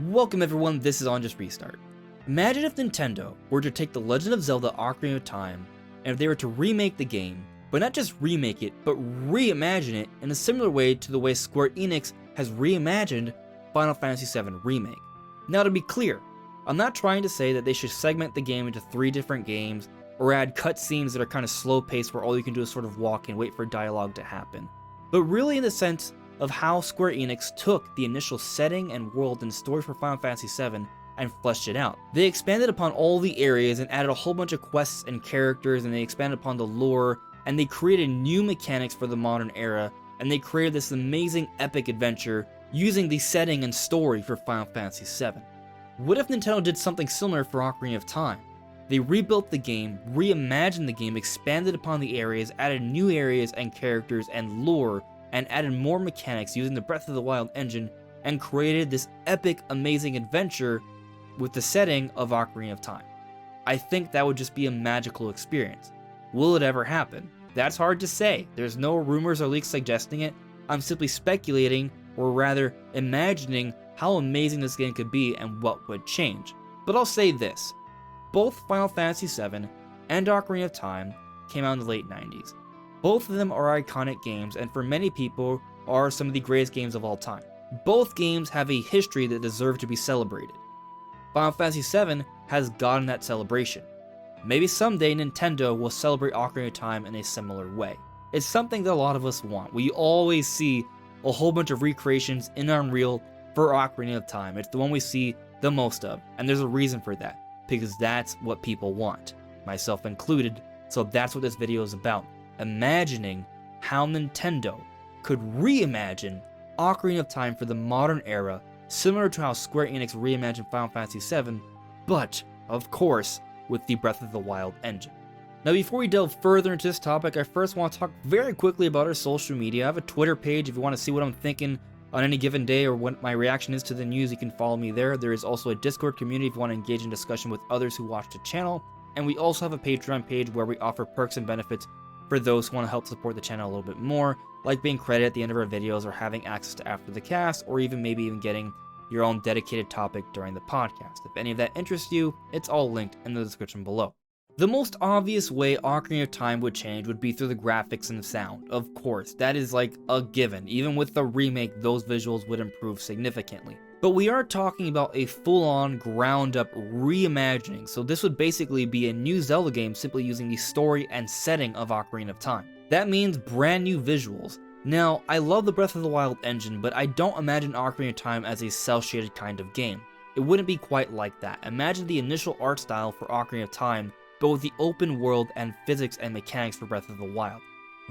Welcome everyone, this is On Just Restart. Imagine if Nintendo were to take the Legend of Zelda Ocarina of Time, and if they were to remake the game, but not just remake it, but reimagine it in a similar way to the way Square Enix has reimagined Final Fantasy VII Remake. Now to be clear, I'm not trying to say that they should segment the game into 3 different games, or add cutscenes that are kind of slow paced where all you can do is sort of walk and wait for dialogue to happen, but really in the sense of how Square Enix took the initial setting and world and story for Final Fantasy VII and fleshed it out. They expanded upon all the areas and added a whole bunch of quests and characters, and they expanded upon the lore, and they created new mechanics for the modern era, and they created this amazing epic adventure using the setting and story for Final Fantasy VII. What if Nintendo did something similar for Ocarina of Time? They rebuilt the game, reimagined the game, expanded upon the areas, added new areas and characters and lore, and added more mechanics using the Breath of the Wild engine, and created this epic, amazing adventure with the setting of Ocarina of Time. I think that would just be a magical experience. Will it ever happen? That's hard to say. There's no rumors or leaks suggesting it. I'm simply speculating, or rather imagining how amazing this game could be and what would change. But I'll say this, both Final Fantasy VII and Ocarina of Time came out in the late 90s. Both of them are iconic games, and for many people are some of the greatest games of all time. Both games have a history that deserve to be celebrated. Final Fantasy VII has gotten that celebration. Maybe someday Nintendo will celebrate Ocarina of Time in a similar way. It's something that a lot of us want. We always see a whole bunch of recreations in Unreal for Ocarina of Time. It's the one we see the most of, and there's a reason for that, because that's what people want, myself included, so that's what this video is about. Imagining how Nintendo could reimagine Ocarina of Time for the modern era, similar to how Square Enix reimagined Final Fantasy VII, but, of course, with the Breath of the Wild engine. Now before we delve further into this topic, I first want to talk very quickly about our social media. I have a Twitter page if you want to see what I'm thinking on any given day or what my reaction is to the news. You can follow me there. There is also a Discord community if you want to engage in discussion with others who watch the channel, and we also have a Patreon page where we offer perks and benefits for those who want to help support the channel a little bit more, like being credited at the end of our videos or having access to after the cast, or maybe even getting your own dedicated topic during the podcast. If any of that interests you, it's all linked in the description below. The most obvious way Ocarina of Time would change would be through the graphics and the sound. Of course, that is like a given. Even with the remake, those visuals would improve significantly. But we are talking about a full-on, ground-up reimagining, so this would basically be a new Zelda game simply using the story and setting of Ocarina of Time. That means brand new visuals. Now, I love the Breath of the Wild engine, but I don't imagine Ocarina of Time as a cel-shaded kind of game. It wouldn't be quite like that. Imagine the initial art style for Ocarina of Time, but with the open world and physics and mechanics for Breath of the Wild.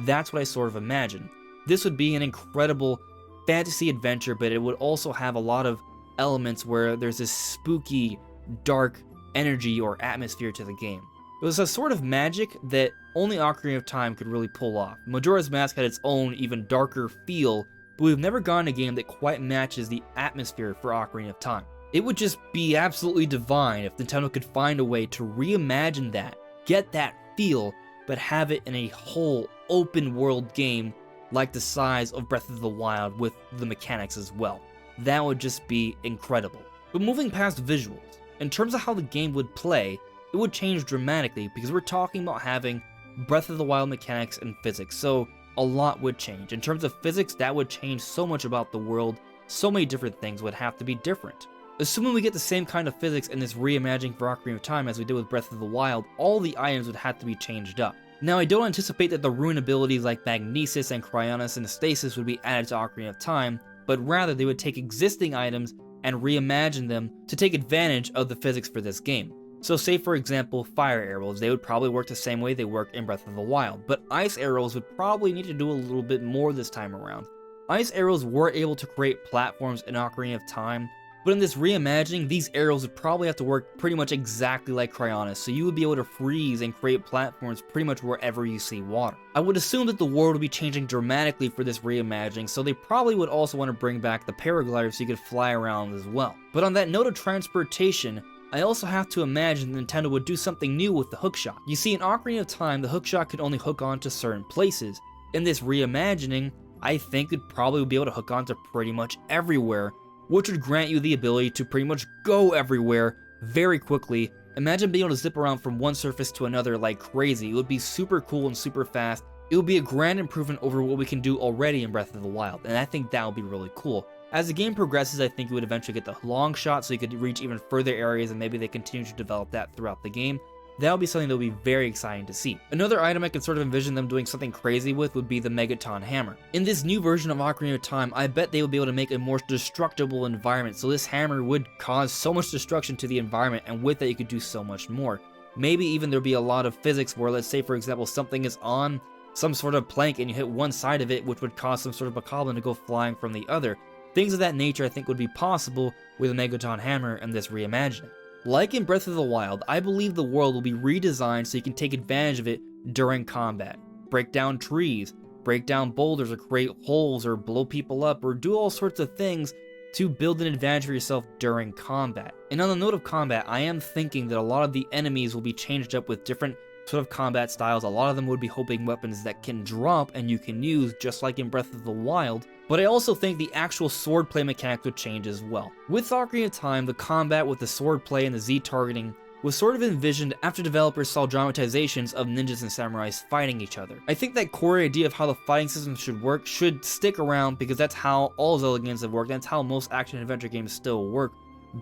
That's what I sort of imagine. This would be an incredible fantasy adventure, but it would also have a lot of elements where there's this spooky, dark energy or atmosphere to the game. It was a sort of magic that only Ocarina of Time could really pull off. Majora's Mask had its own, even darker feel, but we've never gotten a game that quite matches the atmosphere for Ocarina of Time. It would just be absolutely divine if Nintendo could find a way to reimagine that, get that feel, but have it in a whole open world game like the size of Breath of the Wild with the mechanics as well. That would just be incredible. But moving past visuals, in terms of how the game would play, it would change dramatically because we're talking about having Breath of the Wild mechanics and physics, so a lot would change. In terms of physics, that would change so much about the world, so many different things would have to be different. Assuming we get the same kind of physics in this reimagining for Ocarina of Time as we did with Breath of the Wild, all the items would have to be changed up. Now, I don't anticipate that the rune abilities like Magnesis and Cryonis and Stasis would be added to Ocarina of Time, but rather they would take existing items and reimagine them to take advantage of the physics for this game. So say for example, fire arrows, they would probably work the same way they work in Breath of the Wild, but ice arrows would probably need to do a little bit more this time around. Ice arrows were able to create platforms in Ocarina of Time, but in this reimagining, these arrows would probably have to work pretty much exactly like Cryonis, so you would be able to freeze and create platforms pretty much wherever you see water. I would assume that the world would be changing dramatically for this reimagining, so they probably would also want to bring back the paraglider so you could fly around as well. But on that note of transportation, I also have to imagine Nintendo would do something new with the hookshot. You see, in Ocarina of Time, the hookshot could only hook on to certain places. In this reimagining, I think it probably would be able to hook on to pretty much everywhere, which would grant you the ability to pretty much go everywhere very quickly. Imagine being able to zip around from one surface to another like crazy. It would be super cool and super fast. It would be a grand improvement over what we can do already in Breath of the Wild, and I think that would be really cool. As the game progresses, I think you would eventually get the long shot so you could reach even further areas, and maybe they continue to develop that throughout the game. That would be something that would be very exciting to see. Another item I could sort of envision them doing something crazy with would be the Megaton Hammer. In this new version of Ocarina of Time, I bet they would be able to make a more destructible environment, so this hammer would cause so much destruction to the environment, and with that you could do so much more. Maybe even there'd be a lot of physics where, let's say for example, something is on some sort of plank and you hit one side of it, which would cause some sort of bokoblin to go flying from the other. Things of that nature I think would be possible with a Megaton Hammer and this reimagining. Like in Breath of the Wild, I believe the world will be redesigned so you can take advantage of it during combat. Break down trees, break down boulders, or create holes, or blow people up, or do all sorts of things to build an advantage for yourself during combat. And on the note of combat, I am thinking that a lot of the enemies will be changed up with different sort of combat styles. A lot of them would be hoping weapons that can drop and you can use, just like in Breath of the Wild. But I also think the actual swordplay mechanic would change as well. With Ocarina of Time, the combat with the swordplay and the Z targeting was sort of envisioned after developers saw dramatizations of ninjas and samurais fighting each other. I think that core idea of how the fighting system should work should stick around because that's how all Zelda games have worked, and that's how most action-adventure games still work.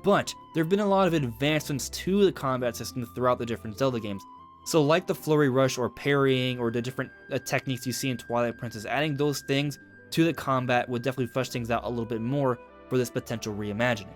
But there have been a lot of advancements to the combat system throughout the different Zelda games. So like the flurry rush or parrying or the different techniques you see in Twilight Princess, adding those things to the combat would definitely flesh things out a little bit more for this potential reimagining.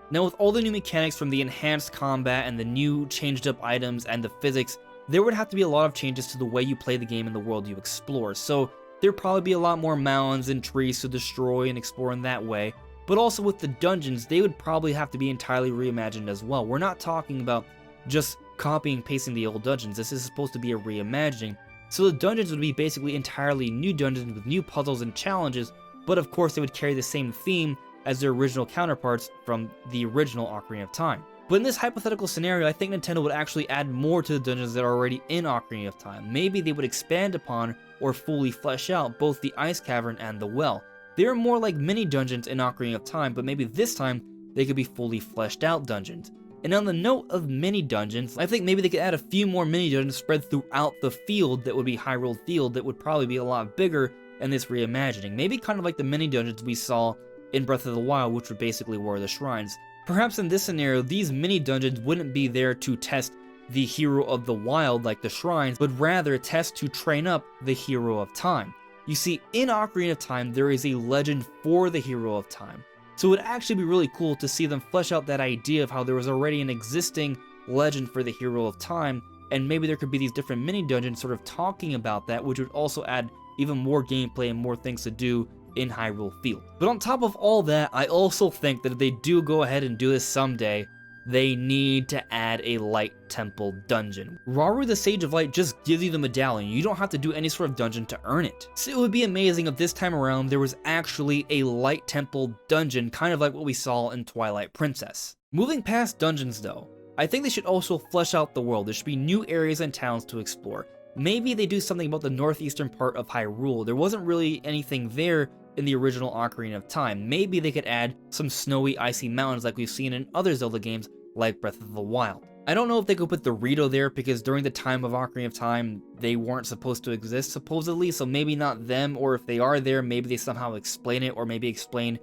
Now with all the new mechanics from the enhanced combat and the new changed up items and the physics, there would have to be a lot of changes to the way you play the game and the world you explore. So there'd probably be a lot more mounds and trees to destroy and explore in that way. But also with the dungeons, they would probably have to be entirely reimagined as well. We're not talking about just copying and pasting the old dungeons. This is supposed to be a reimagining. So the dungeons would be basically entirely new dungeons with new puzzles and challenges, but of course they would carry the same theme as their original counterparts from the original Ocarina of Time. But in this hypothetical scenario, I think Nintendo would actually add more to the dungeons that are already in Ocarina of Time. Maybe they would expand upon or fully flesh out both the Ice Cavern and the Well. They are more like mini dungeons in Ocarina of Time, but maybe this time they could be fully fleshed out dungeons. And on the note of mini dungeons, I think maybe they could add a few more mini dungeons spread throughout the field that would be Hyrule Field that would probably be a lot bigger in this reimagining. Maybe kind of like the mini dungeons we saw in Breath of the Wild, which were basically were the shrines. Perhaps in this scenario, these mini dungeons wouldn't be there to test the hero of the wild like the shrines, but rather test to train up the hero of time. You see, in Ocarina of Time, there is a legend for the hero of time. So it would actually be really cool to see them flesh out that idea of how there was already an existing legend for the hero of time, and maybe there could be these different mini dungeons sort of talking about that, which would also add even more gameplay and more things to do in Hyrule Field. But on top of all that, I also think that if they do go ahead and do this someday, they need to add a Light Temple dungeon. Rauru the Sage of Light just gives you the medallion. You don't have to do any sort of dungeon to earn it. So it would be amazing if this time around there was actually a Light Temple dungeon, kind of like what we saw in Twilight Princess. Moving past dungeons though, I think they should also flesh out the world. There should be new areas and towns to explore. Maybe they do something about the northeastern part of Hyrule. There wasn't really anything there in the original Ocarina of Time. Maybe they could add some snowy, icy mountains like we've seen in other Zelda games like Breath of the Wild. I don't know if they could put the Rito there because during the time of Ocarina of Time, they weren't supposed to exist supposedly, so maybe not them, or if they are there, maybe they somehow explain it, or maybe explain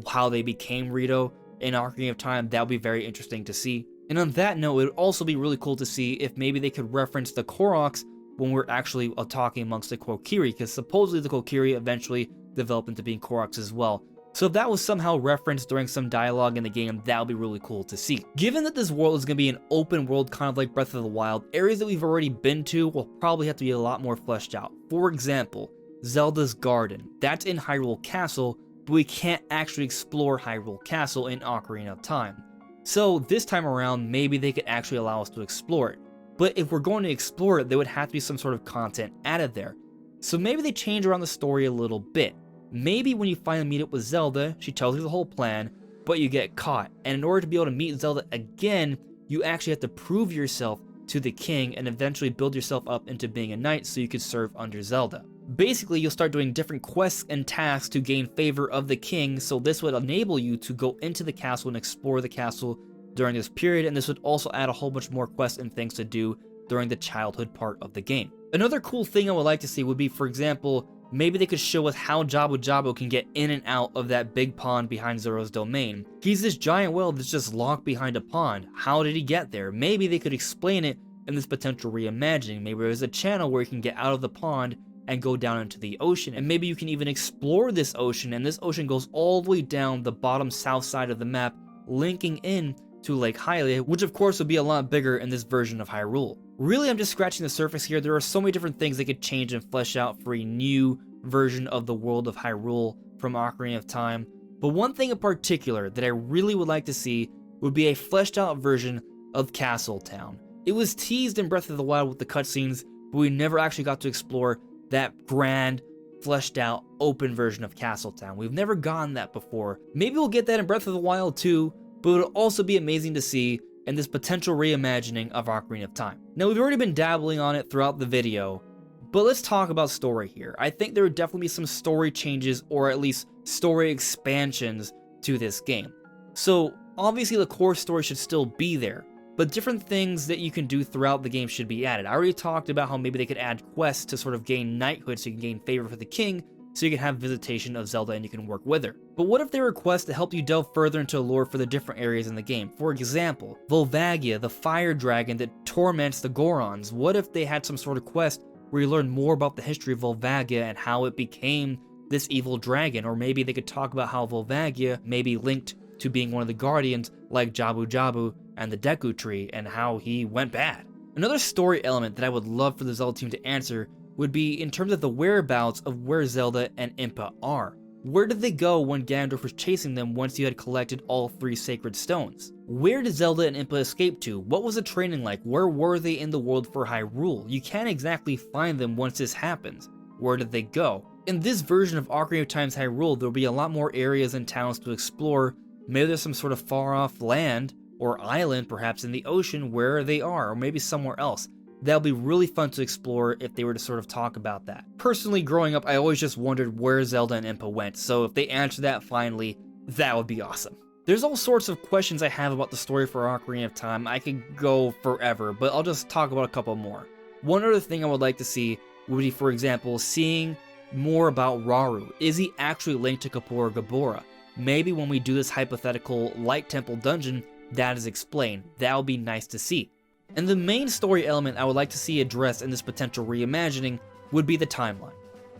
how they became Rito in Ocarina of Time. That would be very interesting to see. And on that note, it would also be really cool to see if maybe they could reference the Koroks when we're actually talking amongst the Kokiri, because supposedly the Kokiri eventually develop into being Koroks as well. So if that was somehow referenced during some dialogue in the game, that would be really cool to see. Given that this world is going to be an open world kind of like Breath of the Wild, areas that we've already been to will probably have to be a lot more fleshed out. For example, Zelda's Garden. That's in Hyrule Castle, but we can't actually explore Hyrule Castle in Ocarina of Time. So this time around, maybe they could actually allow us to explore it. But if we're going to explore it, there would have to be some sort of content added there. So maybe they change around the story a little bit. Maybe when you finally meet up with Zelda, she tells you the whole plan, but you get caught. And in order to be able to meet Zelda again, you actually have to prove yourself to the king and eventually build yourself up into being a knight so you could serve under Zelda. Basically, you'll start doing different quests and tasks to gain favor of the king, so this would enable you to go into the castle and explore the castle during this period, and this would also add a whole bunch more quests and things to do during the childhood part of the game. Another cool thing I would like to see would be, for example, maybe they could show us how Jabu Jabu can get in and out of that big pond behind Zoro's domain. He's this giant whale that's just locked behind a pond. How did he get there? Maybe they could explain it in this potential reimagining. Maybe there's a channel where you can get out of the pond and go down into the ocean, and maybe you can even explore this ocean, and this ocean goes all the way down the bottom south side of the map, linking in to Lake Hylia, which of course would be a lot bigger in this version of Hyrule. Really, I'm just scratching the surface here. There are so many different things they could change and flesh out for a new version of the world of Hyrule from Ocarina of Time, but one thing in particular that I really would like to see would be a fleshed out version of Castle Town. It was teased in Breath of the Wild with the cutscenes, but we never actually got to explore that grand, fleshed out, open version of Castle Town. We've never gotten that before. Maybe we'll get that in Breath of the Wild too, but it would also be amazing to see in this potential reimagining of Ocarina of Time. Now, we've already been dabbling on it throughout the video, but let's talk about story here. I think there would definitely be some story changes, or at least story expansions to this game. So, obviously the core story should still be there, but different things that you can do throughout the game should be added. I already talked about how maybe they could add quests to sort of gain knighthood so you can gain favor for the king, so you can have visitation of Zelda and you can work with her. But what if there were quests to help you delve further into lore for the different areas in the game? For example, Volvagia, the fire dragon that torments the Gorons. What if they had some sort of quest where you learn more about the history of Volvagia and how it became this evil dragon? Or maybe they could talk about how Volvagia may be linked to being one of the guardians like Jabu Jabu and the Deku Tree, and how he went bad. Another story element that I would love for the Zelda team to answer would be in terms of the whereabouts of where Zelda and Impa are. Where did they go when Ganondorf was chasing them once you had collected all 3 sacred stones? Where did Zelda and Impa escape to? What was the training like? Where were they in the world for Hyrule? You can't exactly find them once this happens. Where did they go? In this version of Ocarina of Time's Hyrule, there'll be a lot more areas and towns to explore. Maybe there's some sort of far off land or island, perhaps in the ocean, where they are, or maybe somewhere else. That'll be really fun to explore if they were to sort of talk about that. Personally, growing up, I always just wondered where Zelda and Impa went, so if they answer that finally, that would be awesome. There's all sorts of questions I have about the story for Ocarina of Time. I could go forever, but I'll just talk about a couple more. One other thing I would like to see would be, for example, seeing more about Rauru. Is he actually linked to Kapora Gabora? Maybe when we do this hypothetical Light Temple dungeon, that is explained. That would be nice to see. And the main story element I would like to see addressed in this potential reimagining would be the timeline.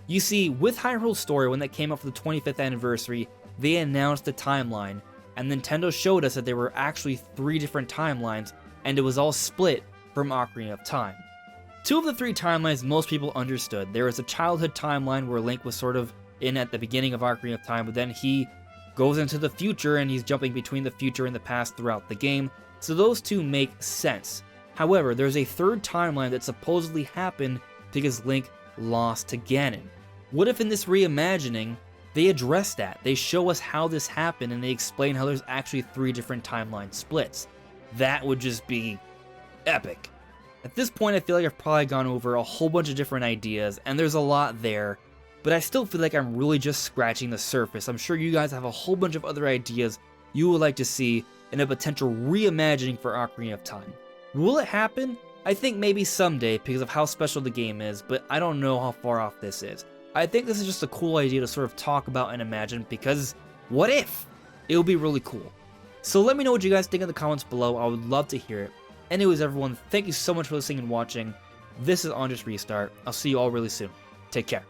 You see, with Hyrule's story, when that came out for the 25th anniversary, they announced the timeline, and Nintendo showed us that there were actually 3 different timelines, and it was all split from Ocarina of Time. 2 of the 3 timelines most people understood. There was a childhood timeline where Link was sort of in at the beginning of Ocarina of Time, but then he goes into the future and he's jumping between the future and the past throughout the game, so those 2 make sense. However, there's a 3rd timeline that supposedly happened because Link lost to Ganon. What if in this reimagining, they address that? They show us how this happened and they explain how there's actually 3 different timeline splits. That would just be epic. At this point, I feel like I've probably gone over a whole bunch of different ideas, and there's a lot there, but I still feel like I'm really just scratching the surface. I'm sure you guys have a whole bunch of other ideas you would like to see in a potential reimagining for Ocarina of Time. Will it happen? I think maybe someday because of how special the game is, but I don't know how far off this is. I think this is just a cool idea to sort of talk about and imagine, because what if? It would be really cool. So let me know what you guys think in the comments below. I would love to hear it. Anyways, everyone, thank you so much for listening and watching. This is On Just Restart. I'll see you all really soon. Take care.